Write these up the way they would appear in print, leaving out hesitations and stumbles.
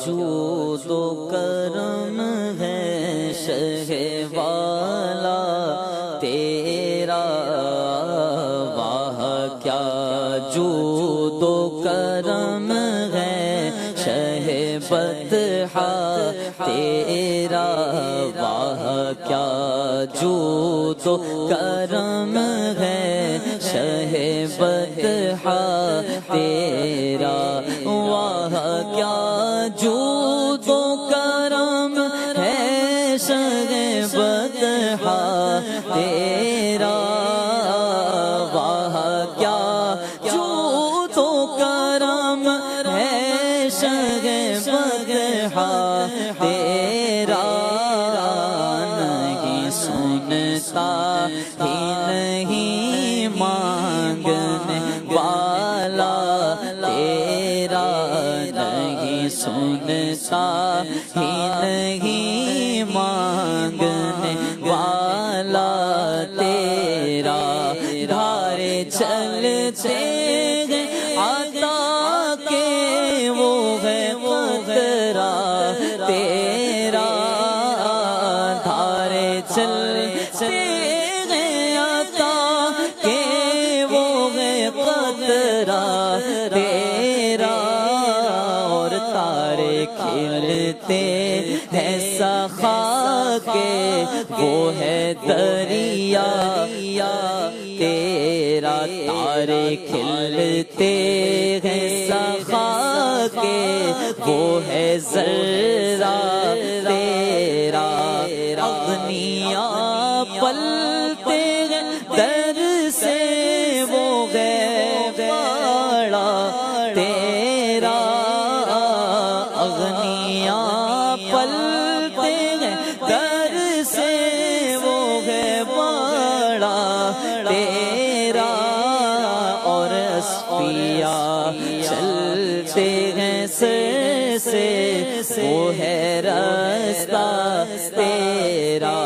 جود و کرم ہے شہ والا تیرا، واہ کیا جود و کرم ہے شہ بطحا تیرا، واہ کیا جود و کرم ہے شہ بطحا تیرا، واہ کیا جود و کرم ہے شہ بطحا تیرا، واہ کیا جود و کرم ہے شہ بطحا تیرا، نہیں سنتا ہی نہیں مانگنے والا تیرا، نہیں سنتا ہی نہیں مانگنے والا تیرا، دھارے چلتے ہیں عطا کے وہ ہے قدرہ تیرا، دھارے چلتے ہیں عطا کے وہ ہے قدرہ تیرا، اور تارے کھلتے ہیں سخا کے وہ ہے دریا تیرا، تارے کھلتے ہیں سخا کے وہ ہے ذرہ تیرا، اغنیا پلتے ہیں در سے وہ ہے باڑا تیرا، اغنیا پلتے ہیں در سے وہ ہے باڑا تیرا، اور اسفیاء چلتے ہیں سر سے وہ ہے راستہ تیرا،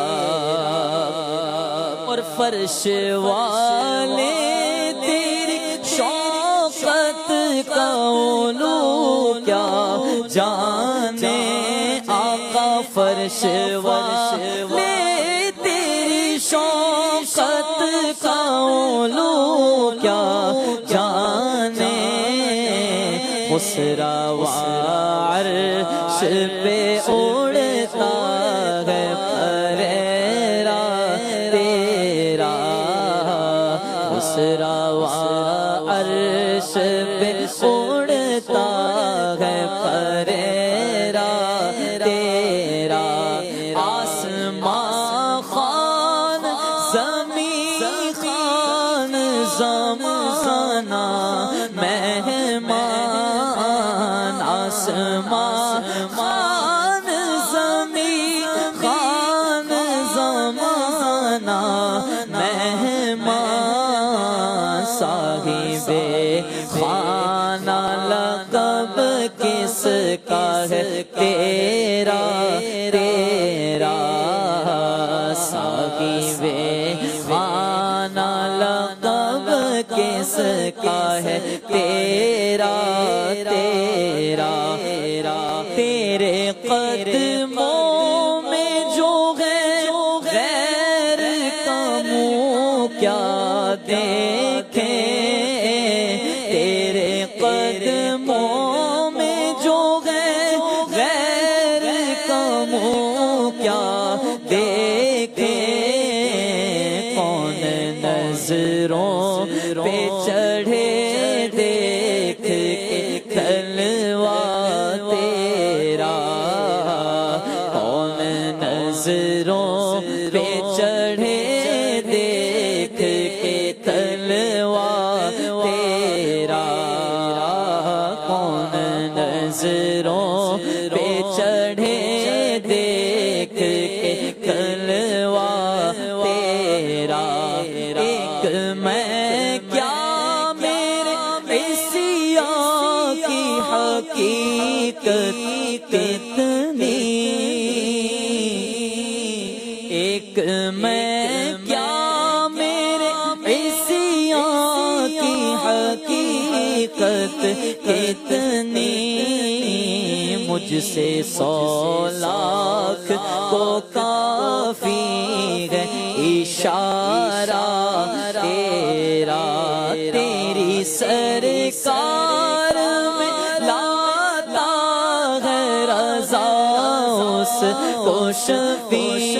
اور فرش والے تیری شوقت کا علو کیا جانے آقا، فرش والے تیری شوقت کا علو کیا جانے، خسرا عرش پہ اڑتا ہے پریرا تیرا، خسرا عرش پہ اڑتا ہے پریرا تیرا، آسمان خان زمین خان زمانہ مہمان، آسمان خان زمین خان زمانہ مہمان، صاحب خانہ لقب کس کا ہے تیرا تیرا، صاحب خانہ لقب کس کا ہے تیرا تیرا، تیرے قدموں میں جو ہے غیر کا منہ کیا دیکھیں، تیرے قدموں میں جو ہے غیر کا منہ کیا دیکھیں، کون نظروں پہ چڑھے دیکھ کے کلوا تیرا، کون نظروں پہ چڑھے دیکھ کے کلوا تیرا، کون نظروں پہ چڑھے دیکھ کے کلوا تیرا، ایک میں کیا میرے عصیاں کی حقیقت کتنی، ایک میں کیا میرے عصیاں کی حقیقت کتنی، مجھ سے 100 لاکھ کو کافی ہے اشارہ تیرا، تیری سرکار میں لاتا ہے رضا اس کو شفیع،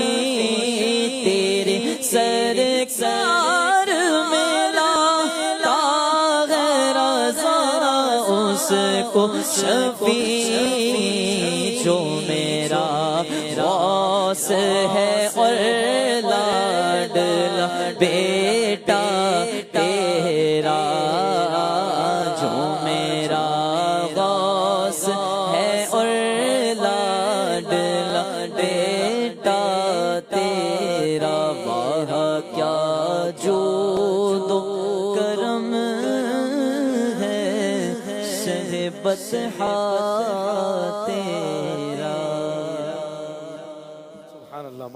تیرے سرکار میں لاتا ہے رضا اس کو شفیع، جو میرا غوث ہے اور لاڈلا بیٹا تیرا، جو میرا غوث ہے اور لاڈلا بیٹا تیرا، واہ کیا جود و کرم ہے شہ بطحا تیرا۔ سبحان اللہ۔